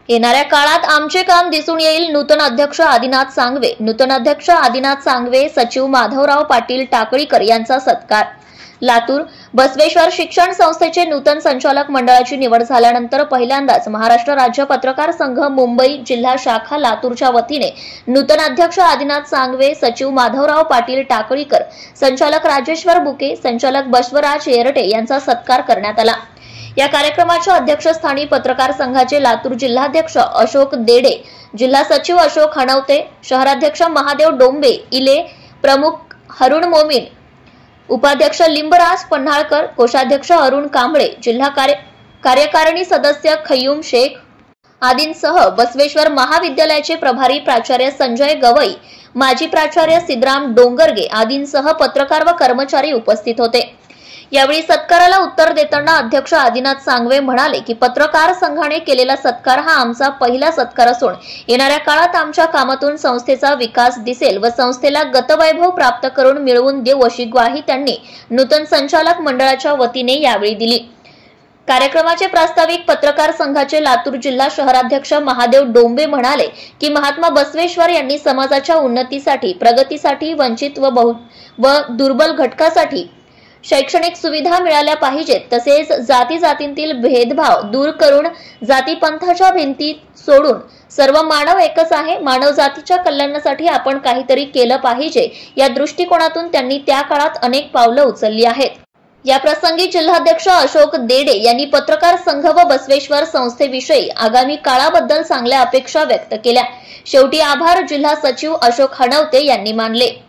येणाऱ्या काळात आमचे काम दिसून येईल. नूतन अध्यक्ष आदिनाथ सांगवे. नूतन अध्यक्ष आदिनाथ सांगवे, सचिव माधवराव पाटील टाकळीकर यांचा सत्कार. लातूर. बसवेश्वर शिक्षण संस्थेचे नूतन संचालक मंडळाची निवड झाल्यानंतर पहिल्यांदाच महाराष्ट्र राज्य पत्रकार संघ मुंबई जिल्हा शाखा लातूरच्या वतीने नूतन अध्यक्ष आदिनाथ सांगवे, सचिव माधवराव पाटील टाकळीकर, संचालक राजेश्वर बुके, संचालक बसवराज येरटे यांचा सत्कार करण्यात आला. या कार्यक्रमाच्या अध्यक्षस्थानी पत्रकार संघाचे लातूर जिल्हाध्यक्ष अशोक देडे, जिल्हा सचिव अशोक हणवते, शहराध्यक्ष महादेव डोंबे इले, प्रमुख हरुण मोमीन, उपाध्यक्ष लिंबराज पन्हाळकर, कोषाध्यक्ष अरुण कांबळे, जिल्हा कार्यकारिणी सदस्य खय्यूम शेख आदींसह बसवेश्वर महाविद्यालयाचे प्रभारी प्राचार्य संजय गवई, माजी प्राचार्य सिद्धराम डोंगरगे आदींसह पत्रकार व कर्मचारी उपस्थित होते. यावेळी सत्काराला उत्तर देताना अध्यक्ष आदिनाथ सांगवे म्हणाले की पत्रकार संघाने केलेला सत्कार हा आमचा पहिला सत्कार असून येणाऱ्या काळात आमच्या कामातून संस्थेचा विकास दिसेल व संस्थेला गतवैभव प्राप्त करून मिळवून देऊ अशी ग्वाही त्यांनी नूतन संचालक मंडळाच्या वतीने यावेळी दिली. कार्यक्रमाचे प्रास्ताविक पत्रकार संघाचे लातूर जिल्हा शहराध्यक्ष महादेव डोंबे म्हणाले की महात्मा बसवेश्वर यांनी समाजाच्या उन्नतीसाठी, प्रगतीसाठी, वंचित व दुर्बल घटकासाठी शैक्षणिक सुविधा मिळाल्या पाहिजेत, तसेच जाती-जातींतील भेदभाव दूर करून जातीपंथाच्या भिंती सोडून सर्व मानव एकच आहे, मानव जातीच्या कल्याणासाठी आपण काहीतरी केलं पाहिजे या दृष्टिकोनातून त्यांनी त्या काळात अनेक पावलं उचलली आहेत. या प्रसंगी जिल्हाध्यक्ष अशोक देडे यांनी पत्रकार संघ व बसवेश्वर संस्थेविषयी आगामी काळाबद्दल चांगल्या अपेक्षा व्यक्त केल्या. शेवटी आभार जिल्हा सचिव अशोक हणवते यांनी मानले.